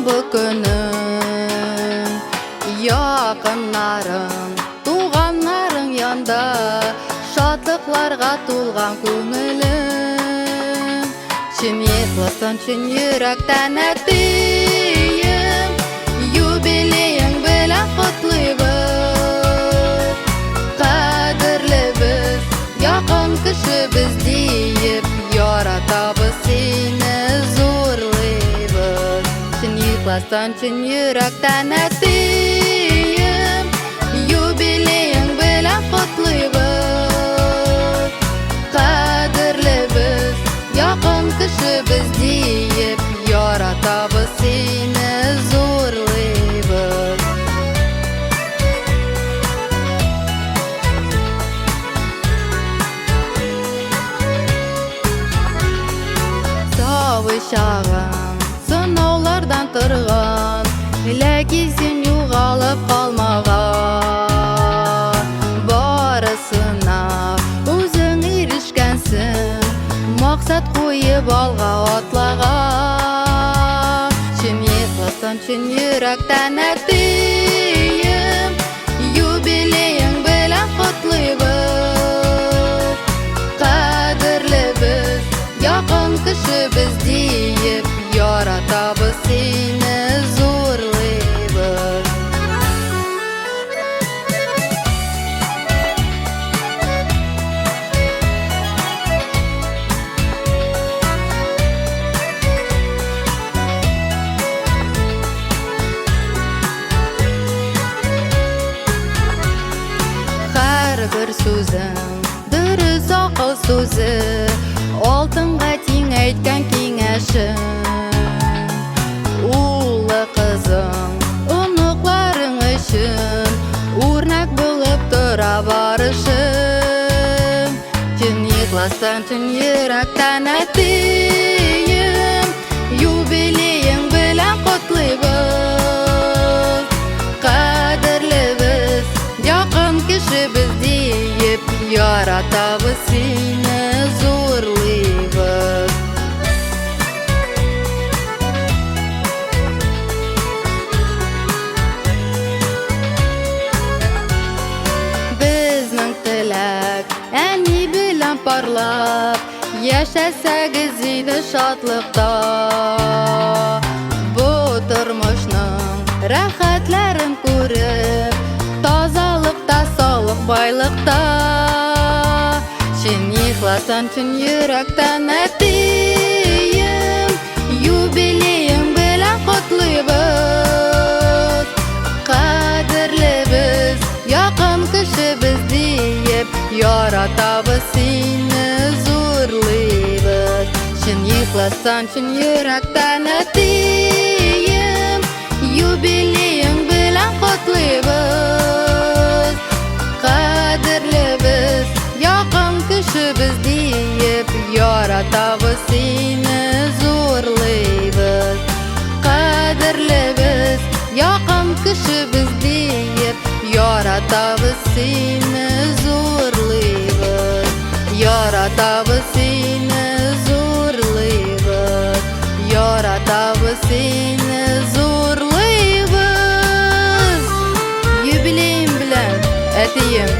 bu günün. Yakınlarım, tuğanların yanda, şatlıklarga tulgan köngülüm. Çim yıklasın çün yürekten etiyim, yubileyin bilen kutluybız. Kadirli biz, yakın kişi biz deyip, yaratabız seni zorlaybız. Çin yıklasın çün yürekten etiyim, yubileyin bilen kutluybız. Kadirli biz, yakın kişi biz deyip, yaratabız seni zorlaybız. Savaşağım, sınavlardan tırgan, lekin yo'g'olib qolmagan. Barısına o'zing erishgansin, maqsad qo'yib olg'a otlagan. Chim yıklasın chun yurakdan etiyim, yubileying bilan qutluybız. Qadrli biz, yakın kişi biz deyip, yaratabız seni zorlaybız. Her bir sözüm dürüst akıl sözü, oltinga teng aytgan kengashim. Ulli qizim, unuqlaring uchun o'rnak bo'lib tura borishim. Chim yıklasın chun yurakdan etiyim, yubileying bilan qutluybız. Qadrli biz, yakın kişi biz deyip, yaratabız seni zorlaybız. Bizning tilak ani bilan parlab, yashasangiz edi shodlikda. Bu turmushning rohatlarin ko'rib, tozalikda, sog'lik, boylikda. Chin yıklasın chun yurakdan etiyim, yubileying bilan qutluybız. Qadrli biz, yakın kişi biz deyip, yaratabız seni zorlaybız. Chin yıklasın chun yurakdan etiyim, yubileying bilan qutluybız. Qadrli biz, yakın kişi biz deyip, yaratabız seni zorlaybız. Qadrli biz, yakın kişi biz deyip, yaratabız seni zorlaybız. Yaratabız seni zorlaybız. Yaratabız seni zorlaybız. Yubileyim bilan etiyim.